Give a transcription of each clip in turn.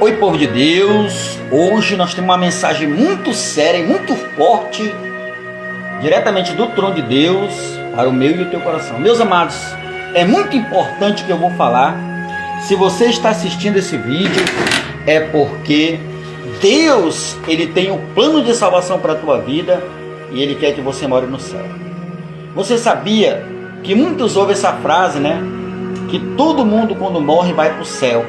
Oi, povo de Deus. Hoje nós temos uma mensagem muito séria e muito forte, diretamente do trono de Deus para o meu e o teu coração. Meus amados, é muito importante o que eu vou falar. Se você está assistindo esse vídeo, é porque Deus, Ele tem um plano de salvação para a tua vida e Ele quer que você more no céu. Você sabia que muitos ouvem essa frase, né? Que todo mundo quando morre vai para o céu.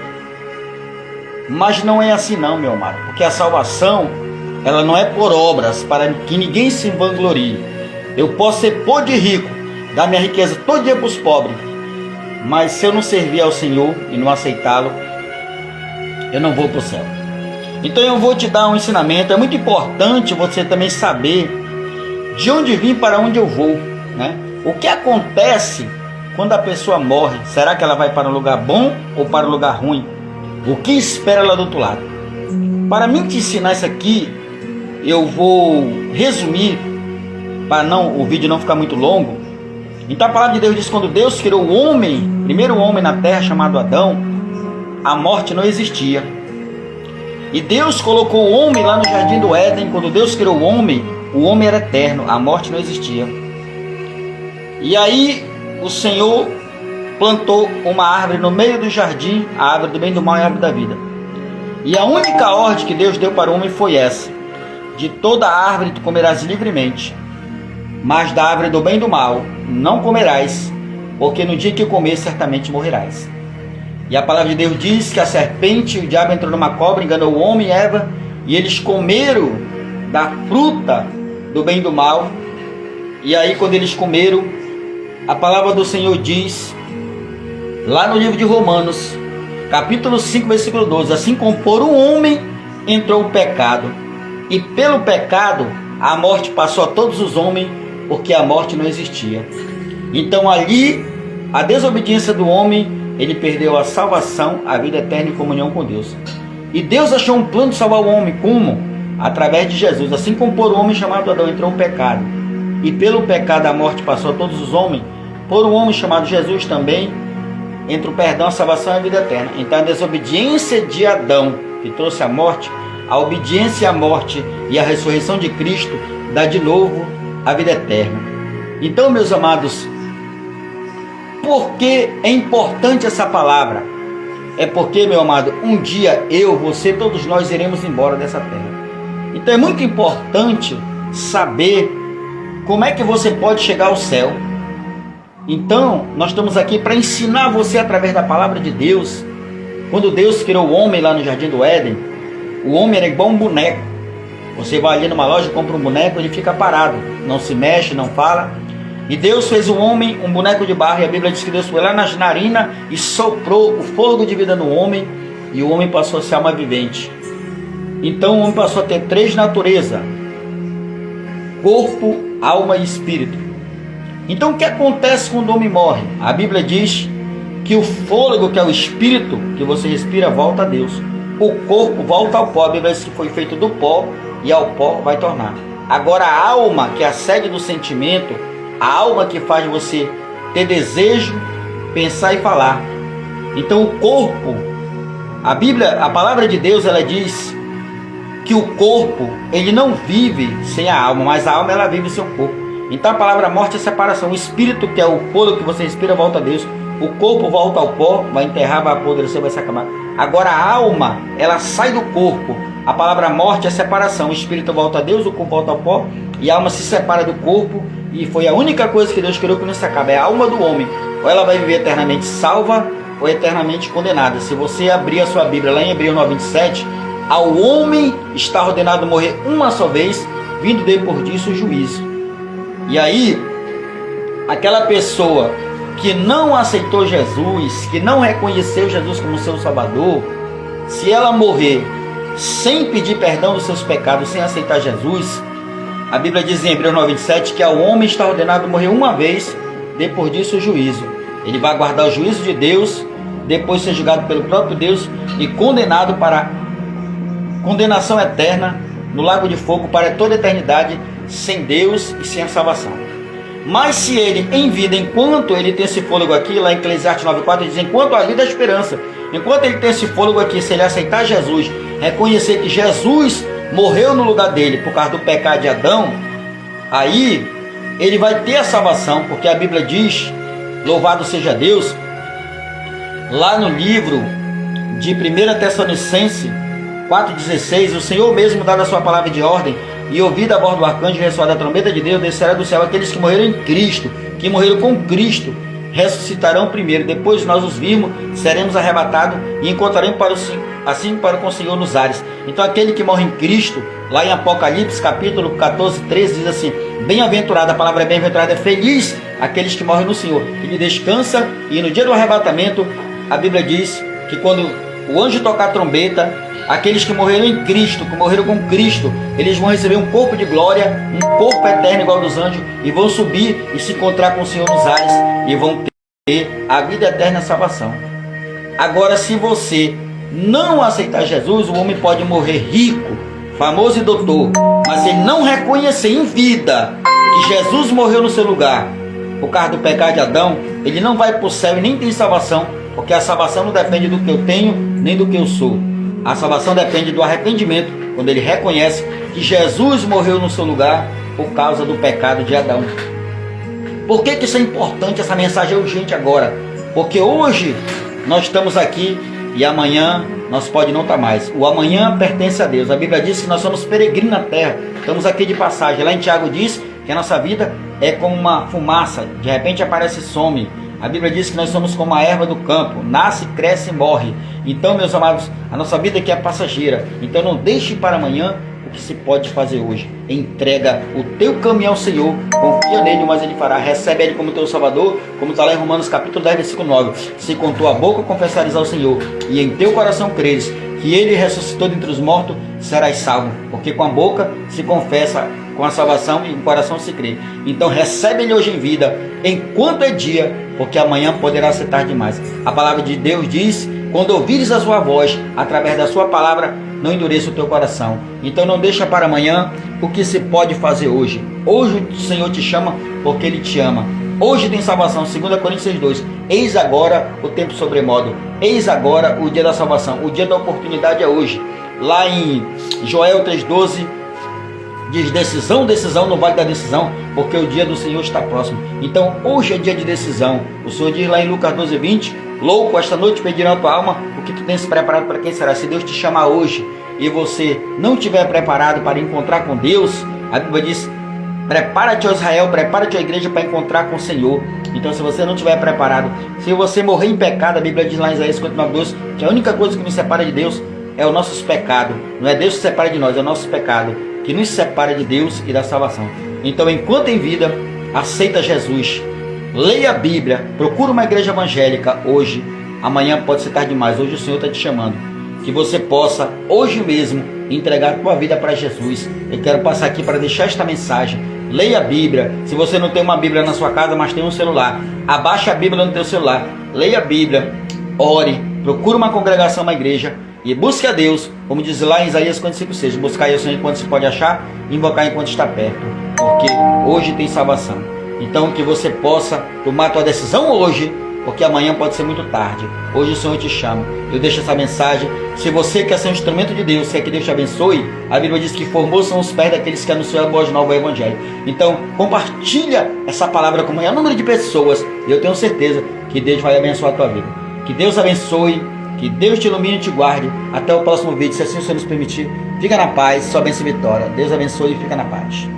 Mas não é assim não, meu amado, porque a salvação, ela não é por obras, para que ninguém se vanglorie. Eu posso ser podre de rico, dar minha riqueza todo dia para os pobres, mas se eu não servir ao Senhor e não aceitá-lo, eu não vou para o céu. Então eu vou te dar um ensinamento. É muito importante você também saber de onde vim, para onde eu vou, né? O que acontece quando a pessoa morre? Será que ela vai para um lugar bom ou para um lugar ruim? O que espera lá do outro lado? Para mim te ensinar isso aqui, eu vou resumir, para o vídeo não ficar muito longo. Então a palavra de Deus diz que quando Deus criou o homem, primeiro homem na terra chamado Adão, a morte não existia. E Deus colocou o homem lá no jardim do Éden. Quando Deus criou o homem era eterno, a morte não existia. E aí o Senhor plantou uma árvore no meio do jardim, a árvore do bem e do mal e a árvore da vida. E a única ordem que Deus deu para o homem foi essa: de toda árvore tu comerás livremente, mas da árvore do bem e do mal não comerás, porque no dia que comer certamente morrerás. E a palavra de Deus diz que a serpente, o diabo entrou numa cobra, enganou o homem e Eva, e eles comeram da fruta do bem e do mal. E aí quando eles comeram, a palavra do Senhor diz, lá no livro de Romanos, capítulo 5, versículo 12, assim como por um homem entrou o pecado, e pelo pecado a morte passou a todos os homens, porque a morte não existia. Então ali, a desobediência do homem, ele perdeu a salvação, a vida eterna e comunhão com Deus. E Deus achou um plano de salvar o homem, como? Através de Jesus. Assim como por um homem chamado Adão entrou o pecado, e pelo pecado a morte passou a todos os homens, por um homem chamado Jesus também entre o perdão, a salvação e a vida eterna. Então a desobediência de Adão, que trouxe a morte, a obediência à morte e a ressurreição de Cristo dá de novo a vida eterna. Então, meus amados, por que é importante essa palavra? É porque, meu amado, um dia eu, você, todos nós iremos embora dessa terra. Então é muito importante saber como é que você pode chegar ao céu. Então, nós estamos aqui para ensinar você através da palavra de Deus. Quando Deus criou o homem lá no jardim do Éden, o homem era igual um boneco. Você vai ali numa loja, compra um boneco, ele fica parado, não se mexe, não fala. E Deus fez o homem um boneco de barro, e a Bíblia diz que Deus foi lá nas narinas e soprou o fôlego de vida no homem, e o homem passou a ser alma vivente. Então o homem passou a ter três naturezas: corpo, alma e espírito. Então o que acontece quando o homem morre? A Bíblia diz que o fôlego, que é o espírito que você respira, volta a Deus. O corpo volta ao pó. A Bíblia diz que foi feito do pó e ao pó vai tornar. Agora a alma, que é a sede do sentimento, a alma que faz você ter desejo, pensar e falar. Então o corpo, a Bíblia, a palavra de Deus, ela diz que o corpo, ele não vive sem a alma, mas a alma, ela vive sem o corpo. Então a palavra morte é separação. O espírito, que é o fôlego que você respira, volta a Deus. O corpo volta ao pó, vai enterrar, vai apodrecer, vai se acabar. Agora a alma, ela sai do corpo. A palavra morte é separação. O espírito volta a Deus, o corpo volta ao pó, e a alma se separa do corpo. E foi a única coisa que Deus criou que não se acaba, é a alma do homem. Ou ela vai viver eternamente salva, ou eternamente condenada. Se você abrir a sua Bíblia lá em Hebreus 9:27, ao homem está ordenado morrer uma só vez, vindo depois disso o juízo. E aí, aquela pessoa que não aceitou Jesus, que não reconheceu Jesus como seu Salvador, se ela morrer sem pedir perdão dos seus pecados, sem aceitar Jesus, a Bíblia diz em Hebreus 9:27 que ao homem está ordenado morrer uma vez, depois disso o juízo. Ele vai aguardar o juízo de Deus, depois ser julgado pelo próprio Deus e condenado para condenação eterna no lago de fogo para toda a eternidade, sem Deus e sem a salvação. Mas se ele em vida, enquanto ele tem esse fôlego aqui, lá em Eclesiastes 9:4 diz, enquanto a vida é a esperança, enquanto ele tem esse fôlego aqui, se ele aceitar Jesus, reconhecer que Jesus morreu no lugar dele por causa do pecado de Adão, aí ele vai ter a salvação, porque a Bíblia diz, louvado seja Deus, lá no livro de 1 Tessalonicenses 4,16, o Senhor mesmo dá a sua palavra de ordem, e ouvida a voz do arcanjo, ressoada a trombeta de Deus, descerá do céu aqueles que morreram em Cristo, que morreram com Cristo, ressuscitarão primeiro, depois nós os vimos, seremos arrebatados e encontraremos para com o Senhor nos ares. Então aquele que morre em Cristo, lá em Apocalipse capítulo 14, 13, diz assim, bem-aventurado, a palavra bem-aventurada é feliz aqueles que morrem no Senhor, ele descansa, e no dia do arrebatamento, a Bíblia diz que quando o anjo tocar a trombeta, aqueles que morreram em Cristo, que morreram com Cristo, eles vão receber um corpo de glória, um corpo eterno igual dos anjos, e vão subir e se encontrar com o Senhor nos ares, e vão ter a vida eterna e a salvação. Agora, se você não aceitar Jesus, o homem pode morrer rico, famoso e doutor, mas se ele não reconhecer em vida que Jesus morreu no seu lugar, por causa do pecado de Adão, ele não vai para o céu e nem tem salvação, porque a salvação não depende do que eu tenho, nem do que eu sou. A salvação depende do arrependimento, quando ele reconhece que Jesus morreu no seu lugar por causa do pecado de Adão. Por que isso é importante? Essa mensagem é urgente agora. Porque hoje nós estamos aqui e amanhã nós pode não estar mais. O amanhã pertence a Deus. A Bíblia diz que nós somos peregrinos na terra. Estamos aqui de passagem. Lá em Tiago diz que a nossa vida é como uma fumaça. De repente aparece e some. A Bíblia diz que nós somos como a erva do campo, nasce, cresce e morre. Então, meus amados, a nossa vida aqui é passageira. Então não deixe para amanhã o que se pode fazer hoje. Entrega o teu caminho ao Senhor, confia nele, mas ele fará. Recebe ele como teu Salvador, como está lá em Romanos capítulo 10, versículo 9. Se com tua boca confessares ao Senhor e em teu coração creres que ele ressuscitou dentre os mortos, serás salvo. Porque com a boca se confessa com a salvação e com o coração se crê. Então recebe ele hoje em vida, enquanto é dia, porque amanhã poderá ser tarde demais. A palavra de Deus diz, quando ouvires a sua voz, através da sua palavra, não endureça o teu coração. Então não deixa para amanhã o que se pode fazer hoje. Hoje o Senhor te chama porque Ele te ama. Hoje tem salvação, 2 Coríntios 6,2. Eis agora o tempo sobremodo. Eis agora o dia da salvação. O dia da oportunidade é hoje. Lá em Joel 3,12 diz decisão, decisão no vale da decisão, porque o dia do Senhor está próximo. Então hoje é dia de decisão. O Senhor diz lá em Lucas 12,20, louco, esta noite pedirão a tua alma o que tu tens preparado para quem será. Se Deus te chamar hoje e você não estiver preparado para encontrar com Deus, a Bíblia diz, prepara-te, ó Israel, prepara-te, ó igreja, para encontrar com o Senhor. Então se você não estiver preparado, se você morrer em pecado, a Bíblia diz lá em Isaías 59,12, que a única coisa que nos separa de Deus é o nosso pecado. Não é Deus que separa de nós, é o nosso pecado que nos separa de Deus e da salvação. Então, enquanto em vida, aceita Jesus, leia a Bíblia, procura uma igreja evangélica hoje. Amanhã pode ser tarde demais. Hoje o Senhor está te chamando, que você possa hoje mesmo entregar a tua vida para Jesus. Eu quero passar aqui para deixar esta mensagem. Leia a Bíblia. Se você não tem uma Bíblia na sua casa, mas tem um celular, abaixe a Bíblia no teu celular, leia a Bíblia, ore, procure uma congregação, uma igreja, e busque a Deus, como diz lá em Isaías 55,6, buscar o Senhor enquanto se pode achar, invocar enquanto está perto, porque hoje tem salvação. Então que você possa tomar a tua decisão hoje, porque amanhã pode ser muito tarde. Hoje o Senhor te chama. Eu deixo essa mensagem. Se você quer ser um instrumento de Deus, quer que Deus te abençoe, a Bíblia diz que formosos são os pés daqueles que anunciam a boa nova, o Evangelho. Então compartilha essa palavra com o maior número de pessoas, e eu tenho certeza que Deus vai abençoar a tua vida. Que Deus abençoe, que Deus te ilumine e te guarde. Até o próximo vídeo, se assim o Senhor nos permitir. Fica na paz, sua bênção e vitória. Deus abençoe e fica na paz.